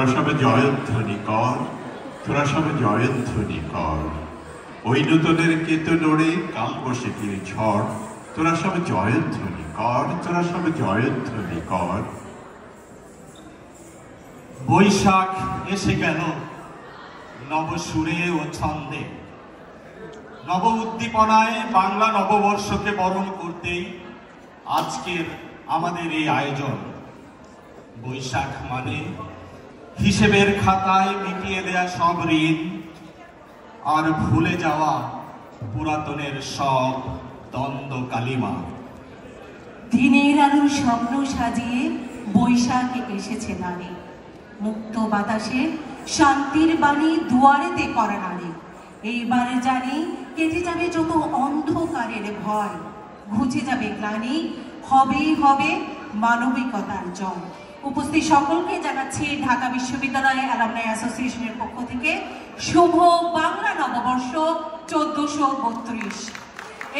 তোরা সবে জয়ধ্বনি কর, তোরা সবে জয়ধ্বনি কর। ওই নূতনের কেতু নড়ে কাল বৈশাখীর ঝড়, তোরা সবে জয়ধ্বনি কর, তোরা সবে জয়ধ্বনি কর। বৈশাখ এসে গেল নবসুরে ও ছন্দে, নব উদ্দীপনায় বাংলা নববর্ষকে বরণ করতেই আজকের আমাদের এই আয়োজন। বৈশাখ মানে হিসেবের খাতায় মিটিয়ে দেয়া সব ঋণ আর ভুলে যাওয়া পুরাতনের সব দ্বন্দ্ব কালিমা। দিনের আলোর স্বপ্ন সাজিয়ে বৈশাখে এসেছে নারী, মুক্ত বাতাসে শান্তির বাণী দুয়ারেতে করা নারী। এইবারে জানি কেটে যাবে যত অন্ধকারের ভয়, ঘুচে যাবে গ্লানি, হবেই হবে মানবিকতার জয়। উপস্থিত সকলকে জানাচ্ছি ঢাকা বিশ্ববিদ্যালয় অ্যালামনাই অ্যাসোসিয়েশনের পক্ষ থেকে শুভ বাংলা নববর্ষ 1432।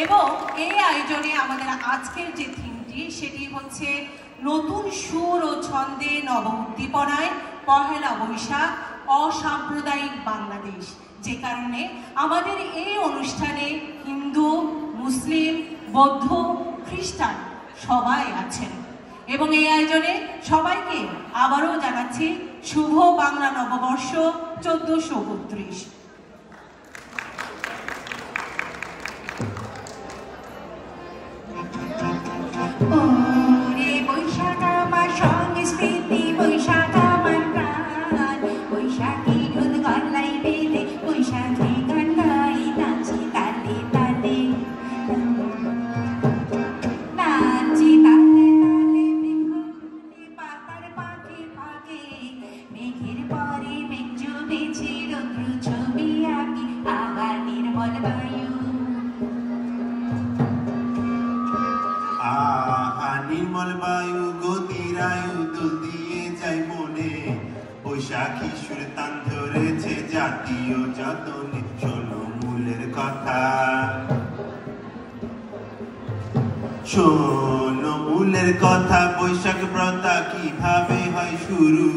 এবং এই আয়োজনে আমাদের আজকের যে থিমটি সেটি হচ্ছে নতুন সুর ও ছন্দে নব উদ্দীপনায় পহেলা বৈশাখ অসাম্প্রদায়িক বাংলাদেশ। যে কারণে আমাদের এই অনুষ্ঠানে হিন্দু, মুসলিম, বৌদ্ধ, খ্রিস্টান সবাই আছেন এবং এই আয়োজনে সবাইকে আবারও জানাচ্ছি শুভ বাংলা নববর্ষ 1432। নির্মল বায়ু গতিরায়ু দোল দিয়ে যাই মনে, বৈশাখী সুর তান ধরেছে জাতীয় যতনে। শোনো মূলের কথা, শোনো মূলের কথা, বৈশাখ ব্রতা কিভাবে হয় শুরু।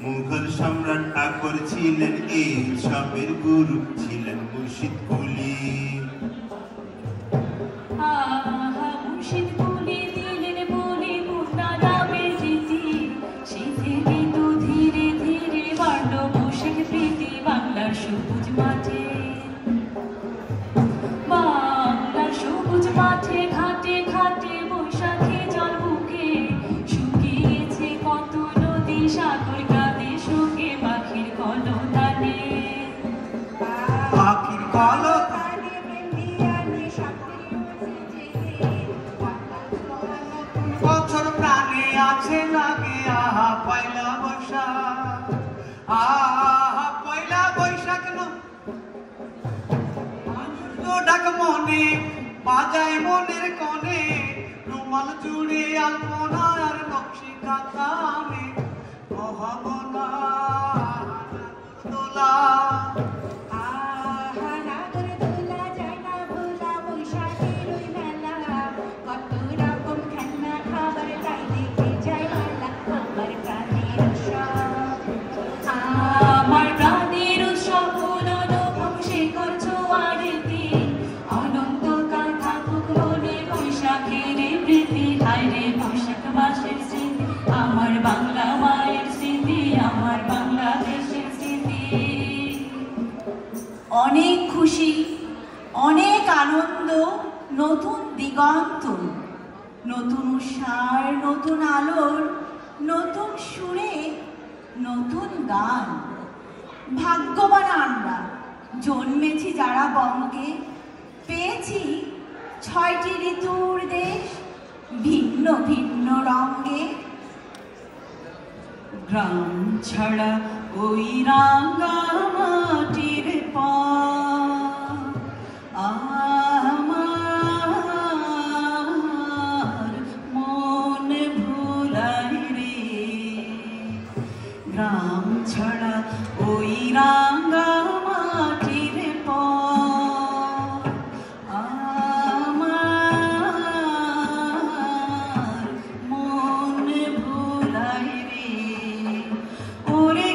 মুঘল সম্রাট আকবর ছিলেন এই উৎসবের গুরু, ছিলেন মুর্শিদ কুলি। মুর্শিদ কুলি দিলেন বলে মুন্না নামে রীতি, সেই থেকে তো ধীরে ধীরে বাড়ল বৈশাখ প্রীতি। বাংলার সবুজ মাঠে, বাংলার সবুজ মাঠে ঘাটে ঘাটে বৈশাখে জল বুকে শুকিয়েছে কত নদী, সাগর কাঁদে শোকে পাখির কলতানে, পাখির কলতানে। বছর প্রাণে আছে লাগে আহা পয়লা বৈশাখ, আহা পয়লা বৈশাখ ডাক মনে বাজায় মনের কনে, রুমাল জুড়ে আলপনা আর নকশি কাঁথা আমি মহাবনা দোলা। আমার প্রাণের উৎসব অনুভব সে করছো আরতি, অনন্তকাল থাকুক মনে বৈশাখের প্রীতি। হায় রে বৈশাখ মাসের স্মৃতি, আমার বাংলা মায়ের স্মৃতি, আমার বাংলাদেশের স্মৃতি। অনেক খুশি, অনেক আনন্দ, নতুন দিগন্ত, নতুন উৎসার, নতুন আলোর, নতুন সুরে, নতুন গান। ভাগ্যবান আমরা জন্মেছি যারা বঙ্গে, পেয়েছি 6টি ঋতুর দেশ ভিন্ন ভিন্ন রঙে। গ্রাম ছাড়া ওই রাঙা মাটির পথ আমার মন ভুলাই রে। গ্রাম ছাড়া ওই রাঙা মাটির পথ আমার মন ভুলাই রে। ওরে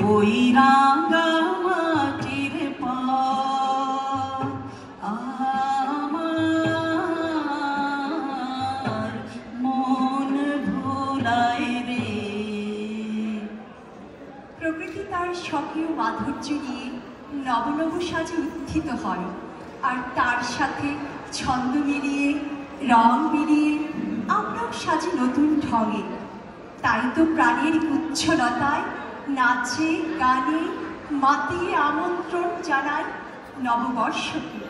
ওই রাঙা মাটির পথ আমার মন ভোলায় রে। প্রকৃতি তার স্বকীয় মাধুর্য নিয়ে নবনব সাজে উত্থিত হয়, আর তার সাথে ছন্দ মিলিয়ে রং মিলিয়ে আমরাও সাজি নতুন ঢঙে। তাই তো প্রাণের উচ্ছলতায় নাচে গানে মাতিয়ে আমন্ত্রণ জানায় নববর্ষকে।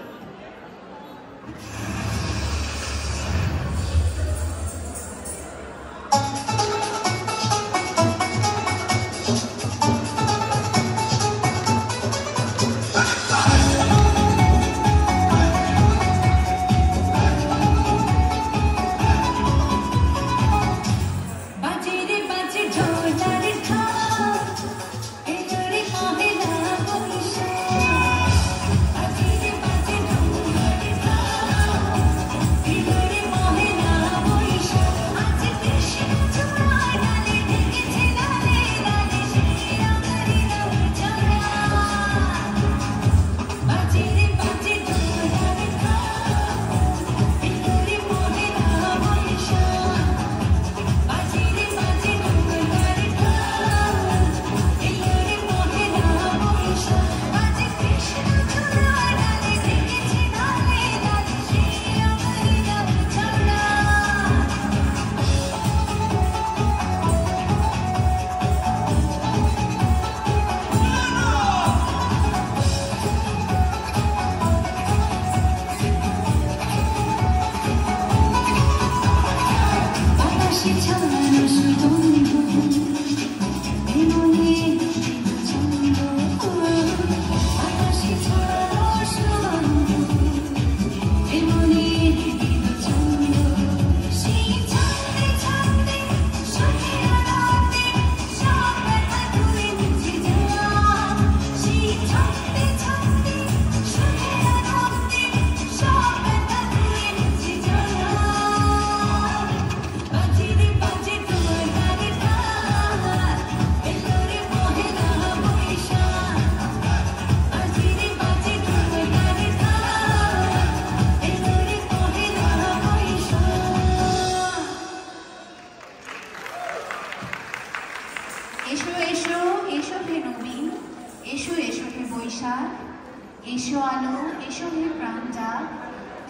এসো আলো, এসো হে প্রাণটা,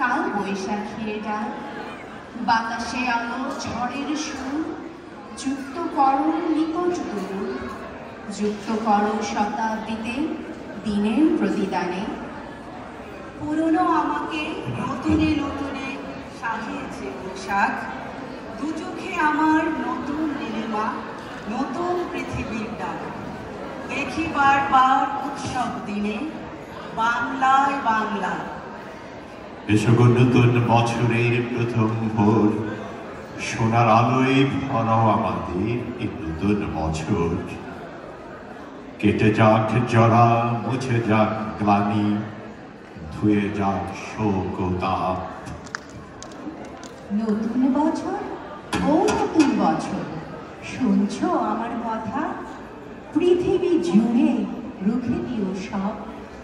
কাল বৈশাখীর ডাক, বাতাসে আলো ঝড়ের সুর, যুক্ত করো নিকট দূর, যুক্ত করো শতাব্দীতে দিনের প্রতিদানে। পুরনো আমাকে নতুনে নতুনে সাজিয়েছে পোশাক, দু চোখে আমার নতুন নীলিমা, নতুন পৃথিবীর ডাক। দেখি বারবার উৎসব দিনে বাংলায় বাংলা। এসো গো নতুন বছরের প্রথম ভোর, সোনার আলোয় ভরাও আমাদের এই নতুন বছর। কেটে যাক জরা, মুছে যাক গ্লানি, ধুয়ে যাক শোক ও তাপ। নতুন বছর ও নতুন বছর, শুনছো আমার কথা? পৃথিবী জুড়ে রুখে দিও সব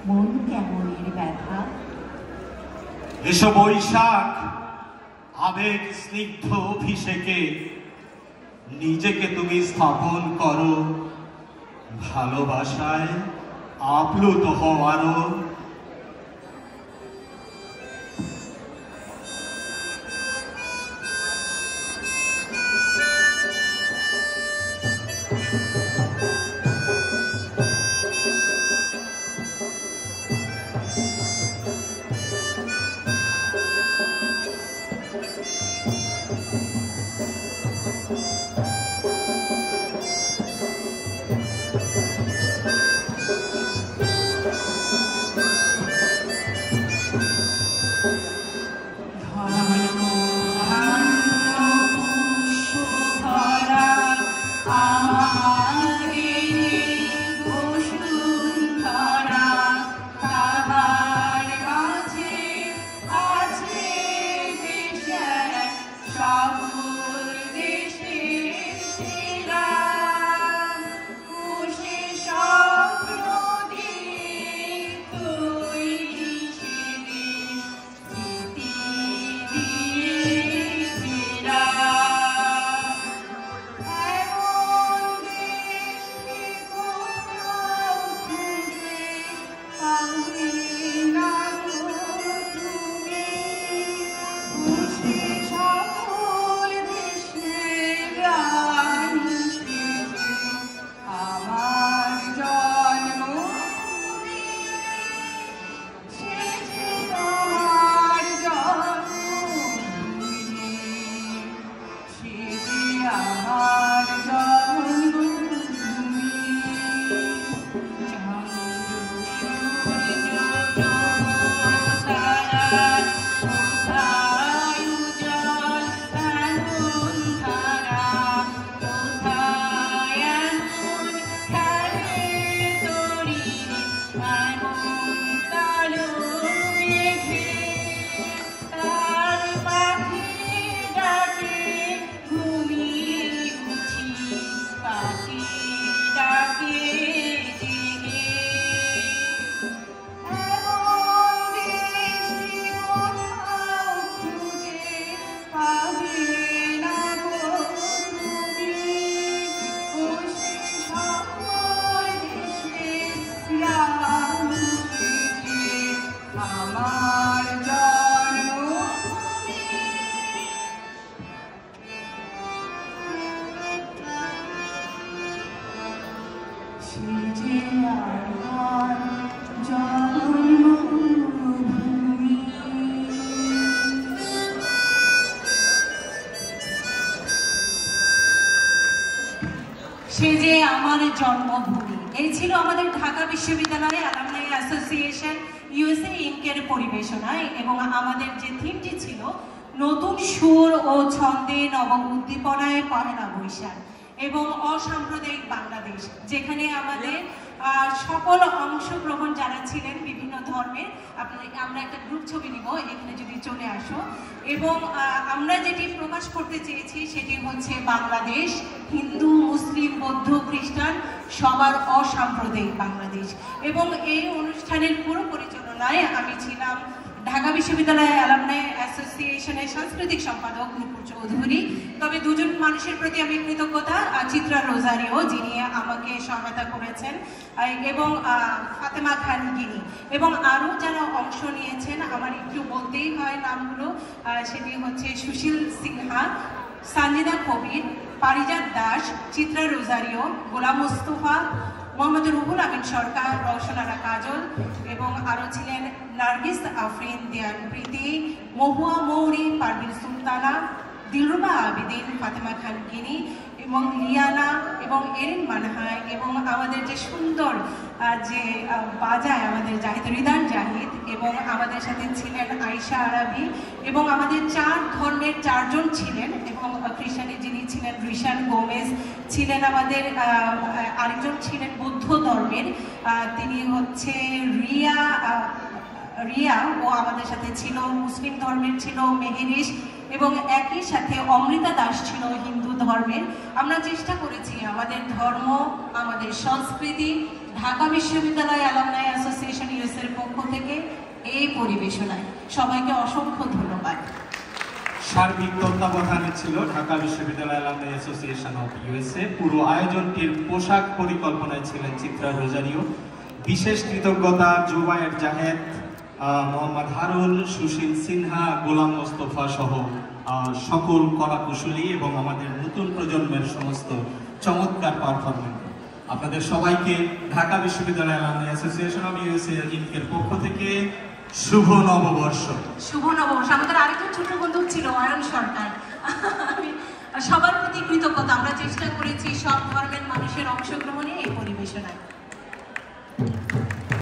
মন কেমনের ব্যথা। এসো বৈশাখ, আবেগ স্নিগ্ধ অভিষেকে নিজেকে তুমি স্থাপন করো, ভালোবাসায় আপ্লুত হওয়ারও। থাকে জেগে। এমন দৃষ্টি কোথাও খুঁজে পাবে না গো তুমি। ও সে সকল দেশের রাম সেজে আমার জন্মভূমি। সে যে আমার জন্মভূমি। সে যে আমার জন্মভূমি। এই ছিল আমাদের ঢাকা বিশ্ববিদ্যালয় অ্যালামনাই অ্যাসোসিয়েশন ইউএসএ ইনকের পরিবেশনায়, এবং আমাদের যে থিমটি ছিল নতুন সুর ও ছন্দে নব উদ্দীপনায় পহেলা বৈশাখ এবং অসাম্প্রদায়িক বাংলাদেশ, যেখানে আমাদের সকল অংশগ্রহণ যারা ছিলেন বিভিন্ন ধর্মের। আমরা একটা গ্রুপ ছবি নিব, এখানে যদি চলে আসো। এবং আমরা যেটি প্রকাশ করতে চেয়েছি সেটি হচ্ছে বাংলাদেশ হিন্দু, মুসলিম, বৌদ্ধ, খ্রিস্টান সবার অসাম্প্রদায়িক বাংলাদেশ। এবং এই অনুষ্ঠানের পুরো পরিচালনায় আমি ছিলাম ঢাকা বিশ্ববিদ্যালয় অ্যালামনাই অ্যাসোসিয়েশনের সাংস্কৃতিক সম্পাদক নুপুর চৌধুরী। তবে দুজন মানুষের প্রতি আমি কৃতজ্ঞতা, চিত্রা রোজারিও যিনি আমাকে সহায়তা করেছেন, এবং ফাতেমা খান গিনি, এবং আরও যারা অংশ নিয়েছেন আমার একটু বলতেই হয় নামগুলো। সেটি হচ্ছে সুশীল সিনহা, সানজিদা কবির, পারিজাত দাস, চিত্রা রোজারিও, গোলাম মুস্তফা, মোহাম্মদ রুহুল আমিন সরকার, রওশনারা কাজল, এবং আরও ছিলেন নার্গিস আফরিন, দেয়ান প্রীতি, মহুয়া মৌরি, পারভিন সুলতানা, দিলরুবা আবিদিন, ফাতেমা খান গিনি, এবং লিয়ানা এবং এরিন মানহায়, এবং আমাদের যে সুন্দর যে বাজায় আমাদের জাহিদ, রিদান জাহিদ, এবং আমাদের সাথে ছিলেন আয়েশা আরাবি, এবং আমাদের 4 ধর্মের 4 জন ছিলেন, এবং খ্রিস্টানে যিনি ছিলেন রিশান গোমেজ ছিলেন, আমাদের আরেকজন ছিলেন বৌদ্ধ ধর্মের, তিনি হচ্ছে রিয়া ও আমাদের সাথে ছিল, মুসলিম ধর্মের ছিল মেহেরিশ, এবং একই সাথে অমৃতা দাস ছিল হিন্দু ধর্মের। আমরা চেষ্টা করেছি আমাদের ধর্ম, আমাদের সংস্কৃতি ঢাকা বিশ্ববিদ্যালয় অ্যালামনাই অ্যাসোসিয়েশন ইউএসএর পক্ষ থেকে এই পরিবেশনায়। সবাইকে অসংখ্য ধন্যবাদ। সার্বিক তত্ত্বাবধানে ছিল ঢাকা বিশ্ববিদ্যালয় অ্যালামনাই অ্যাসোসিয়েশন অফ ইউএসএ। পুরো আয়োজনটির পোশাক পরিকল্পনায় ছিলেন চিত্রা রোজারিও। বিশেষ কৃতজ্ঞতা জুবায়ের জাহেদ, মোহাম্মদ হারুন, সুশীল সিনহা, গোলাম মোস্তফা সহ সকল কলাকুশলী এবং আমাদের নতুন প্রজন্মের সমস্ত চমৎকার পারফরমেন্স। আপনাদের সবাইকে ঢাকা বিশ্ববিদ্যালয় অ্যালামনাই অ্যাসোসিয়েশন অফ ইউএসএ ইনকের পক্ষ থেকে শুভ নববর্ষ। শুভ নববর্ষ। আমাদের আরেকজন ছোট বন্ধু ছিল অয়ন সরকার। সবার প্রতি কৃতজ্ঞতা। আমরা চেষ্টা করেছি সব ধর্মের মানুষের অংশগ্রহণে এই পরিবেশনায়।